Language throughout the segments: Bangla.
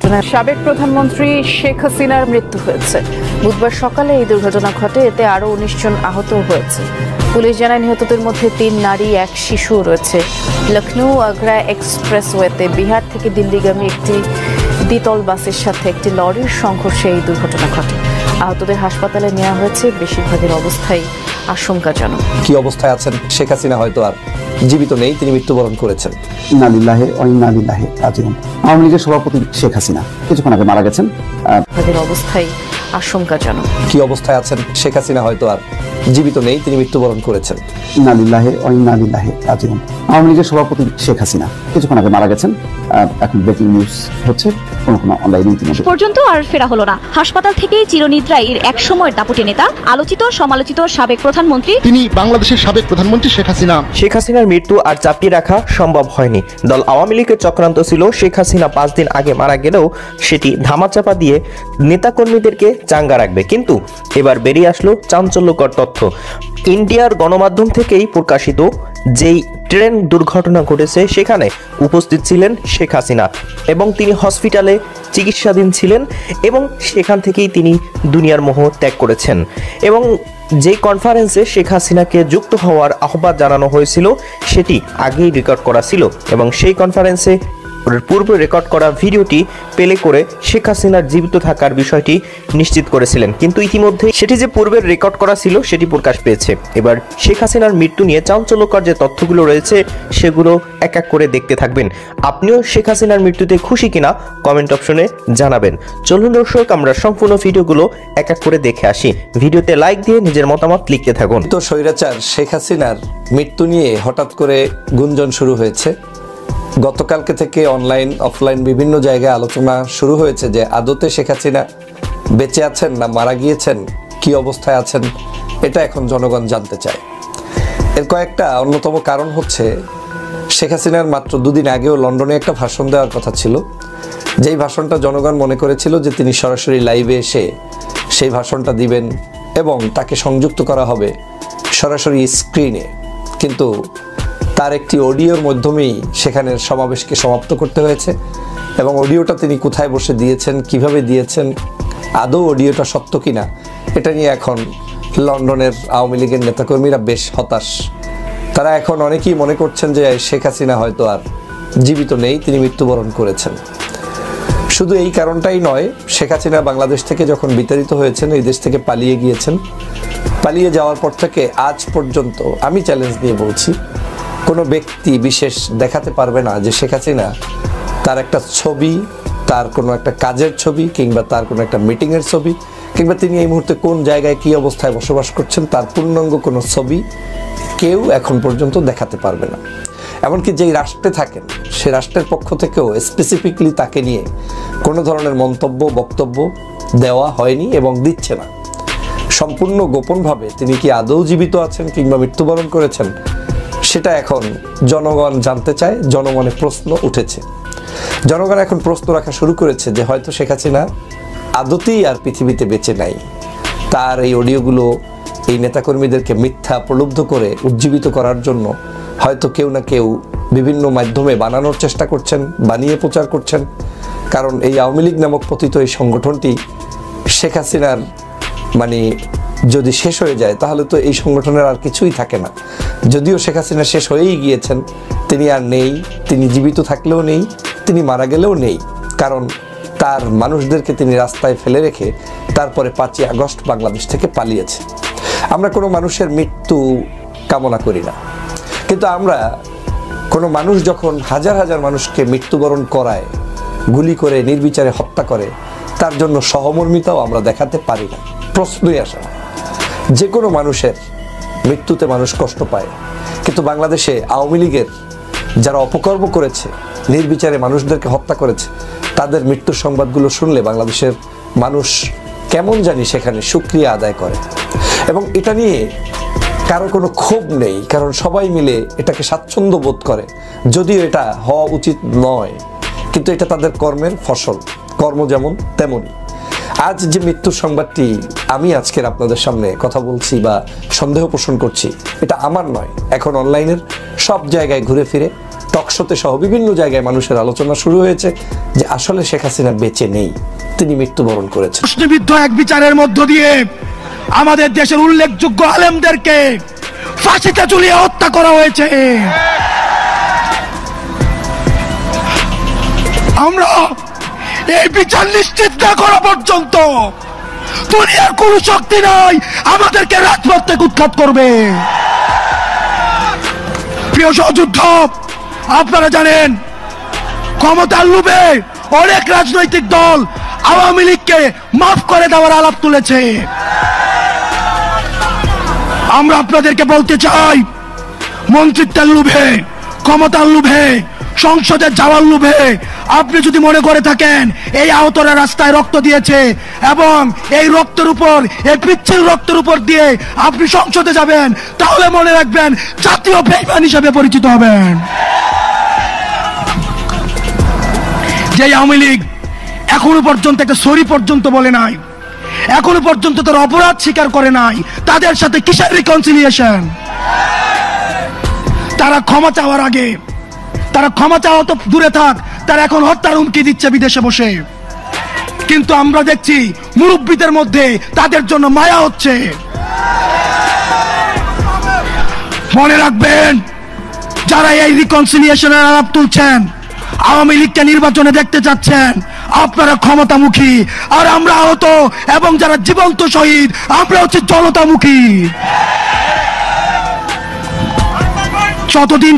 দুর্ঘটনায় সাবেক প্রধানমন্ত্রী শেখ হাসিনার মৃত্যু হয়েছে। বুধবার সকালে এই দুর্ঘটনা ঘটে, এতে আরও 19 জন আহত হয়েছে। পুলিশ জানায় নিহতদের মধ্যে 3 নারী, 1 শিশু রয়েছে। লখনৌ আগ্রা এক্সপ্রেসওয়েতে বিহার থেকে দিল্লিগামী একটি দ্বিতল বাসের সাথে একটি লরির সংঘর্ষে এই দুর্ঘটনা ঘটে। আহতদের হাসপাতালে নেওয়া হয়েছে, বেশিরভাগের অবস্থায় আশঙ্কাজনক। কি অবস্থায় আছেন শেখ হাসিনা হয়তো আর জীবিত নেই, তিনি মৃত্যুবরণ করেছেন। ইন্না লিল্লাহি ওয়া ইন্না ইলাইহি রাজিউন। আওয়ামী লীগের সভাপতি শেখ হাসিনা কিছুক্ষণ আগে মারা গেছেন। তাদের অবস্থায় আশঙ্কাজনক। কি অবস্থায় আছেন শেখ হাসিনা হয়তো আর জীবিত নেই, তিনি মৃত্যুবরণ করেছেন। ইন্না লিল্লাহি ওয়া ইন্না ইলাইহি রাজিউন। আওয়ামী লীগের সভাপতি শেখ হাসিনা কিছুক্ষণ আগে মারা গেছেন। এখন ব্রেকিং নিউজ হচ্ছে, কোনো অনলাইনে ইতিমধ্যে পর্যন্ত আর ফেরা হলো না। হাসপাতাল থেকেই চিরনিদ্রায় এক সময়ের দাপুটে নেতা, আলোচিত সমালোচিত সাবেক প্রধানমন্ত্রী, তিনি বাংলাদেশের সাবেক প্রধানমন্ত্রী শেখ হাসিনা। শেখ হাসিনার মৃত্যু আর চাপিয়ে রাখা সম্ভব হয়নি। দল আওয়ামী লীগের চক্রান্ত ছিল শেখ হাসিনা 5 দিন আগে মারা গেলেও সেটি ধামাচাপা দিয়ে নেতাকর্মীদেরকে চাঙ্গা রাখবে। কিন্তু এবার বেরিয়ে আসলো চাঞ্চল্যকর তথ্য। ইন্ডিয়ার গণমাধ্যম থেকেই প্রকাশিত যেই ট্রেন দুর্ঘটনা ঘটেছে সেখানে উপস্থিত ছিলেন শেখ হাসিনা এবং তিনি হসপিটালে চিকিৎসাধীন ছিলেন এবং সেখান থেকেই তিনি দুনিয়ার মোহ ত্যাগ করেছেন। এবং যে কনফারেন্সে শেখ হাসিনাকে যুক্ত হওয়ার আহ্বান জানানো হয়েছিল সেটি আগেই রেকর্ড করা ছিল এবং সেই কনফারেন্সে পূর্বে রেকর্ড করা ভিডিওটি প্লে করে শেখ হাসিনার জীবিত থাকার বিষয়টি নিশ্চিত করেছিলেন। কিন্তু ইতিমধ্যে সেটি যে পূর্বের রেকর্ড করা ছিল সেটি প্রকাশ পেয়েছে। এবার শেখ হাসিনার মৃত্যু নিয়ে চাঞ্চল্যকর যে তথ্যগুলো রয়েছে সেগুলো এক এক করে দেখতে থাকবেন। আপনিও শেখ হাসিনার মৃত্যুতে খুশি কিনা কমেন্ট অপশনে জানাবেন। চলুন দর্শক, আমরা সম্পূর্ণ ভিডিওগুলো এক এক করে দেখে আসি। ভিডিওতে লাইক দিয়ে নিজের মতামত লিখতে থাকুন। তো স্বৈরাচার শেখ হাসিনার মৃত্যু নিয়ে হঠাৎ করে গুঞ্জন শুরু হয়েছে। গতকালকে থেকে অনলাইন অফলাইন বিভিন্ন জায়গায় আলোচনা শুরু হয়েছে যে আদতে শেখ হাসিনা বেঁচে আছেন না মারা গিয়েছেন, কি অবস্থায় আছেন, এটা এখন জনগণ জানতে চায়। এর কয়েকটা অন্যতম কারণ হচ্ছে, শেখ হাসিনার মাত্র 2 দিন আগেও লন্ডনে একটা ভাষণ দেওয়ার কথা ছিল, যেই ভাষণটা জনগণ মনে করেছিল যে তিনি সরাসরি লাইভে এসে সেই ভাষণটা দিবেন এবং তাকে সংযুক্ত করা হবে সরাসরি স্ক্রিনে। কিন্তু তার একটি অডিওর মাধ্যমেই সেখানের সমাবেশকে সমাপ্ত করতে হয়েছে এবং অডিওটা তিনি কোথায় বসে দিয়েছেন, কিভাবে দিয়েছেন, আদৌ অডিওটা সত্য কিনা, এটা নিয়ে এখন লন্ডনের আওয়ামী লীগের নেতাকর্মীরা বেশ হতাশ। তারা এখন অনেকেই মনে করছেন যে শেখ হাসিনা হয়তো আর জীবিত নেই, তিনি মৃত্যুবরণ করেছেন। শুধু এই কারণটাই নয়, শেখ হাসিনা বাংলাদেশ থেকে যখন বিতাড়িত হয়েছেন, এই দেশ থেকে পালিয়ে গিয়েছেন। পালিয়ে যাওয়ার পর থেকে আজ পর্যন্ত আমি চ্যালেঞ্জ দিয়ে বলছি, কোনো ব্যক্তি বিশেষ দেখাতে পারবে না যে শেখ হাসিনা তার একটা ছবি, তার কোনো একটা কাজের ছবি কিংবা তার কোনো একটা মিটিংয়ের ছবি কিংবা তিনি এই মুহূর্তে কোন জায়গায় কী অবস্থায় বসবাস করছেন তার পূর্ণাঙ্গ কোনো ছবি কেউ এখন পর্যন্ত দেখাতে পারবে না। এমনকি যেই রাষ্ট্রে থাকেন সে রাষ্ট্রের পক্ষ থেকেও স্পেসিফিকলি তাকে নিয়ে কোনো ধরনের মন্তব্য বক্তব্য দেওয়া হয়নি এবং দিচ্ছে না। সম্পূর্ণ গোপনভাবে তিনি কি আদৌ জীবিত আছেন কিংবা মৃত্যুবরণ করেছেন সেটা এখন জনগণ জানতে চায়। জনমনে প্রশ্ন উঠেছে, জনগণ এখন প্রশ্ন রাখা শুরু করেছে যে হয়তো শেখ হাসিনা আদতেই আর পৃথিবীতে বেঁচে নাই। তার এই অডিওগুলো এই নেতাকর্মীদেরকে মিথ্যা প্রলুব্ধ করে উজ্জীবিত করার জন্য হয়তো কেউ না কেউ বিভিন্ন মাধ্যমে বানানোর চেষ্টা করছেন, বানিয়ে প্রচার করছেন। কারণ এই আওয়ামী লীগ নামক পতিত এই সংগঠনটি শেখ হাসিনার যদি শেষ হয়ে যায় তাহলে তো এই সংগঠনের আর কিছুই থাকে না। যদিও শেখ হাসিনা শেষ হয়েই গিয়েছেন, তিনি আর নেই, তিনি জীবিত থাকলেও নেই, তিনি মারা গেলেও নেই। কারণ তার মানুষদেরকে তিনি রাস্তায় ফেলে রেখে তারপরে 5ই আগস্ট বাংলাদেশ থেকে পালিয়েছে। আমরা কোনো মানুষের মৃত্যু কামনা করি না, কিন্তু আমরা কোনো মানুষ যখন হাজার হাজার মানুষকে মৃত্যুবরণ করায়, গুলি করে নির্বিচারে হত্যা করে, তার জন্য সহমর্মিতাও আমরা দেখাতে পারি না। প্রশ্নই আসে না। যে কোনো মানুষের মৃত্যুতে মানুষ কষ্ট পায়, কিন্তু বাংলাদেশে আওয়ামী লীগের যারা অপকর্ম করেছে, নির্বিচারে মানুষদেরকে হত্যা করেছে, তাদের মৃত্যুর সংবাদগুলো শুনলে বাংলাদেশের মানুষ কেমন জানি সেখানে শুকরিয়া আদায় করে। এবং এটা নিয়ে কারো কোনো ক্ষোভ নেই, কারণ সবাই মিলে এটাকে স্বাচ্ছন্দ্য বোধ করে। যদিও এটা হওয়া উচিত নয়, কিন্তু এটা তাদের কর্মের ফসল, কর্ম যেমন তেমনই। আজ যে মৃত্যুর সংবাদটি আমি আজকের আপনাদের সামনে কথা বলছি বা সন্দেহ পোষণ করছি, এটা আমার নয়। এখন অনলাইনের সব জায়গায় ঘুরে ফিরে টকশোতে সহ বিভিন্ন জায়গায় মানুষের আলোচনা শুরু হয়েছে যে আসলে শেখ হাসিনা বেঁচে নেই, তিনি মৃত্যুবরণ করেছেন। প্রশ্নবিদ্ধ এক বিচারের মধ্য দিয়ে আমাদের দেশের উল্লেখযোগ্য আলেমদেরকে ফাঁসিতে ঝুলিয়ে হত্যা করা হয়েছে। আমরা এই বিচার নিশ্চিত না করা পর্যন্ত দুনিয়ার কোন শক্তি নাই আমাদেরকে রাজপথ থেকে উৎখাত করবে। প্রিয় সহযোদ্ধ, আপনারা জানেন ক্ষমতার লোভে অনেক রাজনৈতিক দল আওয়ামী লীগকে মাফ করে দেওয়ার আলাপ তুলেছে। আমরা আপনাদেরকে বলতে চাই, মন্ত্রিত্বের লোভে, ক্ষমতার লোভে, সংসদে যাওয়ার লোভে আপনি যদি মনে করে থাকেন এই আহতরা রাস্তায় রক্ত দিয়েছে এবং এই রক্তের উপর, এই পিচ্ছিল রক্তের উপর দিয়ে আপনি সংসদে যাবেন, তাহলে মনে রাখবেন জাতীয় বেঈমান হিসেবে পরিচিত হবেন। যে আওয়ামী লীগ এখনো পর্যন্ত একটা সরি পর্যন্ত বলে নাই, এখনো পর্যন্ত তার অপরাধ স্বীকার করে নাই, তাদের সাথে কিসের রিকনসিলিয়েশন? তারা ক্ষমা চাওয়ার আগে, তারা ক্ষমা চাওয়া তো দূরে থাক, তারা এখন হত্যার হুমকি দিচ্ছে বিদেশে বসে। কিন্তু আমরা দেখছি মুরব্বীদের মধ্যে তাদের জন্য মায়া হচ্ছে। মনে রাখবেন, যারা এই রিকনসিলিয়েশনের আলাপ তুলছেন, আওয়ামী লীগকে নির্বাচনে দেখতে চাচ্ছেন, আপনারা ক্ষমতামুখী, আর আমরা আহত এবং যারা জীবন্ত শহীদ আমরা হচ্ছে জনতামুখী। যতদিন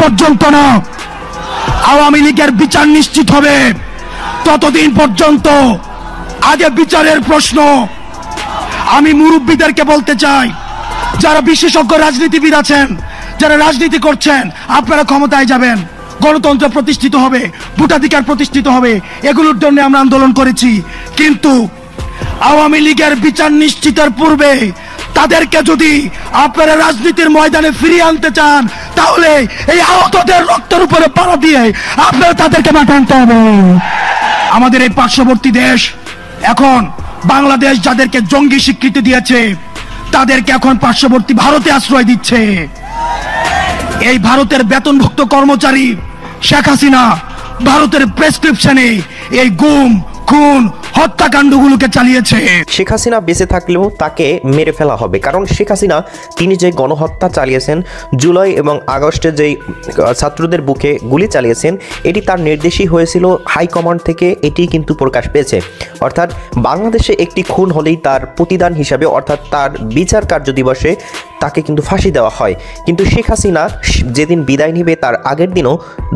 পর্যন্ত না আওয়ামী লীগের বিচার নিশ্চিত হবে, ততদিন পর্যন্ত আগে বিচারের প্রশ্ন। আমি মুরব্বীদেরকে বলতে চাই, যারা বিশেষজ্ঞ রাজনীতিবিদ আছেন, যারা রাজনীতি করছেন, আপনারা ক্ষমতায় যাবেন, গণতন্ত্র প্রতিষ্ঠিত হবে, ভোটাধিকার প্রতিষ্ঠিত হবে, এগুলোর জন্য আমরা আন্দোলন করেছি। কিন্তু আওয়ামী লীগের বিচার নিশ্চিতের পূর্বে তাদেরকে যদি আপনারা রাজনীতির ময়দানে ফিরিয়ে আনতে চান, তাহলে এই আহতদের রক্তের উপরে পাড়া দিয়ে আপনারা তাদেরকে মাঠে আনতে হবে। আমাদের এই পার্শ্ববর্তী দেশ এখন বাংলাদেশ যাদেরকে জঙ্গি স্বীকৃতি দিয়েছে, তাদেরকে এখন পার্শ্ববর্তী ভারতে আশ্রয় দিচ্ছে। এই ভারতের বেতনভুক্ত কর্মচারী শেখ হাসিনা ভারতের প্রেসক্রিপশনে এই গুম, খুন, হত্যাকাণ্ডগুলোকে চালিয়েছে। শেখ হাসিনা বেঁচে থাকলেও তাকে মেরে ফেলা হবে, কারণ শেখ হাসিনা তিনি যে গণহত্যা চালিয়েছেন, জুলাই এবং আগস্টে যেই ছাত্রদের বুকে গুলি চালিয়েছেন, এটি তার নির্দেশই হয়েছিল হাইকমান্ড থেকে, এটি কিন্তু প্রকাশ পেয়েছে। অর্থাৎ বাংলাদেশে একটি খুন হলেই তার প্রতিদান হিসাবে, অর্থাৎ তার বিচার কার্য দিবসে তাকে কিন্তু ফাঁসি দেওয়া হয়। কিন্তু শেখ হাসিনা যেদিন বিদায় নিবে তার আগের দিনও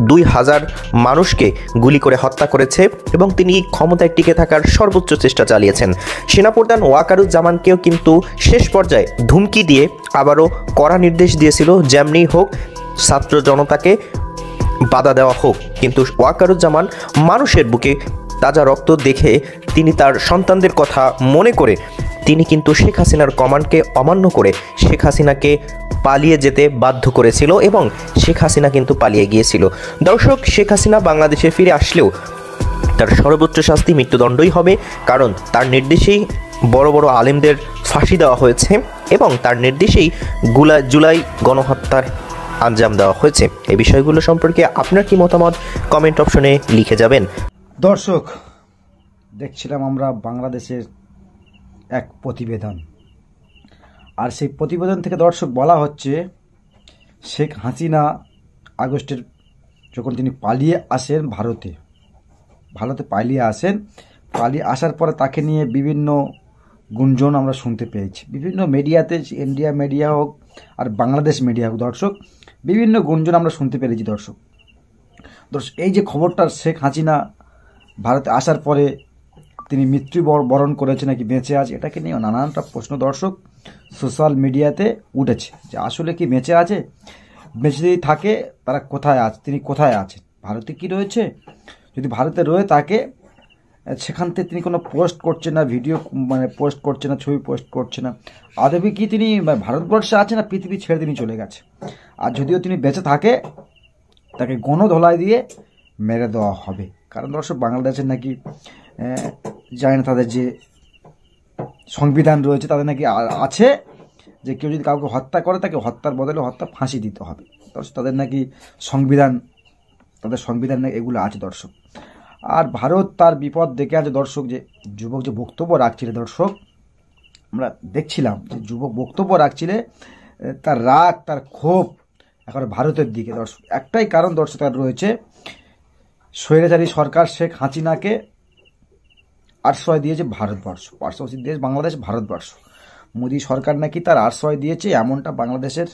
2000 মানুষকে গুলি করে হত্যা করেছে এবং তিনি ক্ষমতায় টিকে থাকার সর্বোচ্চ চেষ্টা চালিয়েছেন। সেনাপ্রধান ওয়াকারুজ্জামানকেও কিন্তু শেষ পর্যায়ে ধুমকি দিয়ে আবারও কড়া নির্দেশ দিয়েছিল, যেমনি হোক ছাত্র জনতাকে বাধা দেওয়া হোক। কিন্তু ওয়াকারুজ্জামান মানুষের বুকে তাজা রক্ত দেখে তিনি তার সন্তানদের কথা মনে করে তিনি কিন্তু শেখ হাসিনার কমান্ডকে অমান্য করে শেখ হাসিনাকে পালিয়ে যেতে বাধ্য করেছিল এবং শেখ হাসিনা কিন্তু পালিয়ে গিয়েছিল। দর্শক, শেখ হাসিনা বাংলাদেশে ফিরে আসলেও তার সর্বোচ্চ শাস্তি মৃত্যুদণ্ডই হবে, কারণ তার নির্দেশেই বড় বড় আলেমদের ফাঁসি দেওয়া হয়েছে এবং তার নির্দেশেই জুলাই গণহত্যার আঞ্জাম দেওয়া হয়েছে। এই বিষয়গুলো সম্পর্কে আপনার কি মতামত কমেন্ট অপশনে লিখে যাবেন। দর্শক, দেখছিলাম আমরা বাংলাদেশের এক প্রতিবেদন, আর সেই প্রতিবেদন থেকে দর্শক বলা হচ্ছে শেখ হাসিনা আগস্টের যখন তিনি পালিয়ে আসেন ভারতে পালিয়ে আসার পরে তাকে নিয়ে বিভিন্ন গুঞ্জন আমরা শুনতে পেয়েছি, বিভিন্ন মিডিয়াতে, ইন্ডিয়া মিডিয়া হোক আর বাংলাদেশ মিডিয়া হোক, দর্শক বিভিন্ন গুঞ্জন আমরা শুনতে পেরেছি। দর্শক, এই যে খবরটা শেখ হাসিনা ভারতে আসার পরে তিনি মৃত্যুবরণ করেছে নাকি বেঁচে আছে, এটাকে নিয়ে নানানটা প্রশ্ন দর্শক সোশ্যাল মিডিয়াতে উঠেছে যে আসলে কি বেঁচে আছে, বেঁচে যদি থাকে তারা কোথায় আছে, তিনি কোথায় আছেন, ভারতে কি রয়েছে, যদি ভারতে রয়ে তাকে সেখান থেকে তিনি কোনো পোস্ট করছে না, ভিডিও পোস্ট করছে না, ছবি পোস্ট করছে না, আদবে কি তিনি ভারতবর্ষে আছে না পৃথিবী ছেড়ে তিনি চলে গেছে। আর যদিও তিনি বেঁচে থাকে তাকে গণধোলাই দিয়ে মেরে দেওয়া হবে, কারণ দর্শক বাংলাদেশের নাকি জানি না তাদের যে সংবিধান রয়েছে তাদের নাকি আছে যে কেউ যদি কাউকে হত্যা করে তাকে হত্যার বদলে হত্যা ফাঁসি দিতে হবে। দর্শক তাদের নাকি তাদের সংবিধান নাকি এগুলো আছে দর্শক। আর ভারত তার বিপদ দেখে আছে দর্শক, যে যুবক যে বক্তব্য রাখছিল দর্শক, আমরা দেখছিলাম যে যুবক বক্তব্য রাখছিলে, তার রাগ তার ক্ষোভ এখন ভারতের দিকে দর্শক। একটাই কারণ দর্শক তার রয়েছে, স্বৈরাচারী সরকার শেখ হাসিনাকে আশ্রয় দিয়েছে ভারতবর্ষ, পার্শ্ববর্তী দেশ বাংলাদেশ, ভারতবর্ষ। মোদী সরকার নাকি তার আশ্রয় দিয়েছে, এমনটা বাংলাদেশের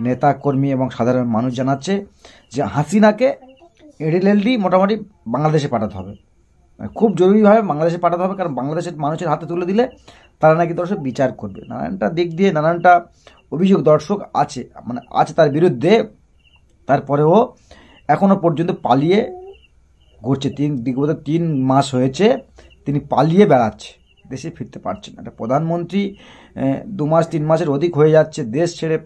নেতা কর্মী এবং সাধারণ মানুষ জানাচ্ছে যে হাসিনাকে ইমিডিয়েটলি মোটামুটি বাংলাদেশে পাঠাতে হবে, খুব জরুরিভাবে বাংলাদেশে পাঠাতে হবে, কারণ বাংলাদেশের মানুষের হাতে তুলে দিলে তারা নাকি দর্শক বিচার করবে। নানানটা দিক দিয়ে নানানটা অভিযোগ দর্শক আছে, মানে আছে তার বিরুদ্ধে। তারপরেও এখনও পর্যন্ত পালিয়ে ঘুরছে, দীর্ঘ 3 মাস হয়েছে তিনি পালিয়ে বেড়াচ্ছে, দেশে ফিরতে পারছেন না। একটা প্রধানমন্ত্রী 2 মাস 3 মাসের অধিক হয়ে যাচ্ছে দেশ ছেড়ে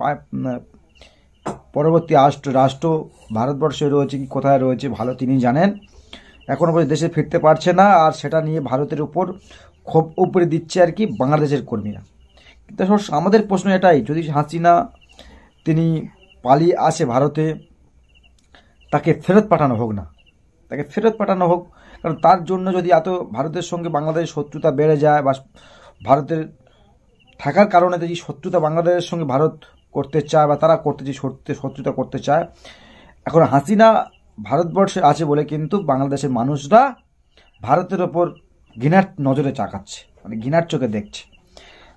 পরবর্তী রাষ্ট্র ভারতবর্ষে রয়েছে কি কোথায় রয়েছে ভালো তিনি জানেন, এখনও পর্যন্ত দেশে ফিরতে পারছে না। আর সেটা নিয়ে ভারতের উপর ক্ষোভ উপরে দিচ্ছে আর কি বাংলাদেশের কর্মীরা। কিন্তু আমাদের প্রশ্ন এটাই, যদি হাসিনা তিনি পালিয়ে আসে ভারতে, তাকে ফেরত পাঠানো হোক না, তাকে ফেরত পাঠানো হোক, কারণ তার জন্য যদি এত ভারতের সঙ্গে বাংলাদেশের শত্রুতা বেড়ে যায়, বা ভারতের থাকার কারণে যদি শত্রুতা বাংলাদেশের সঙ্গে ভারত করতে চায়, বা তারা শত্রুতা করতে চায়, এখন হাসিনা ভারতবর্ষে আছে বলে কিন্তু বাংলাদেশের মানুষরা ভারতের ওপর ঘৃণার নজরে চাকাচ্ছে, মানে ঘৃণার চোখে দেখছে।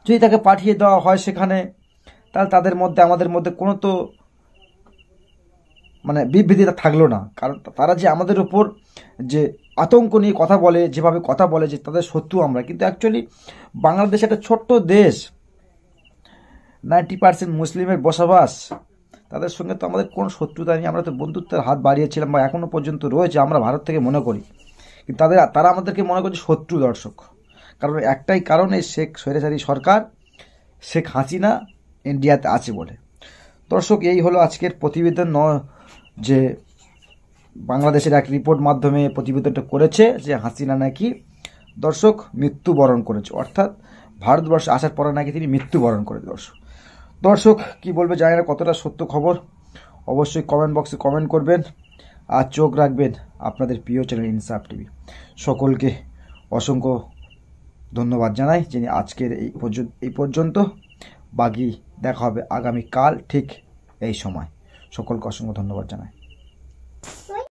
যদি তাকে পাঠিয়ে দেওয়া হয় সেখানে, তাহলে তাদের মধ্যে আমাদের মধ্যে কোনো তো মানে বিভেদিতা থাকলো না, কারণ তারা যে আমাদের উপর যে আতঙ্ক নিয়ে কথা বলে, যেভাবে কথা বলে যে তাদের শত্রু আমরা, কিন্তু অ্যাকচুয়ালি বাংলাদেশ একটা ছোট্ট দেশ, 90% মুসলিমের বসবাস, তাদের সঙ্গে তো আমাদের কোনো শত্রুতা নেই, আমরা তো বন্ধুত্বের হাত বাড়িয়েছিলাম বা এখনও পর্যন্ত রয়েছে, আমরা ভারত থেকে মনে করি, কিন্তু তারা আমাদেরকে মনে করছে শত্রু দর্শক। কারণ একটাই কারণ, এই স্বৈরাচারী সরকার শেখ হাসিনা ইন্ডিয়াতে আছে বলে। দর্শক এই হলো আজকের প্রতিবেদন, যে বাংলাদেশের এক রিপোর্ট মাধ্যমে প্রতিবেদনটা করেছে যে হাসিনা নাকি দর্শক মৃত্যুবরণ করেছে, অর্থাৎ ভারতবর্ষে আসার পরে নাকি তিনি মৃত্যুবরণ করেছে। দর্শক কি বলবে জানি না কতটা সত্য খবর, অবশ্যই কমেন্ট বক্সে কমেন্ট করবেন, আর চোখ রাখবেন আপনাদের প্রিয় চ্যানেল ইনসাফ টিভি। সকলকে অসংখ্য ধন্যবাদ জানাই, যিনি আজকের এই পর্যন্ত, বাকি দেখা হবে আগামীকাল ঠিক এই সময়। সকলকে অসংখ্য ধন্যবাদ জানাই।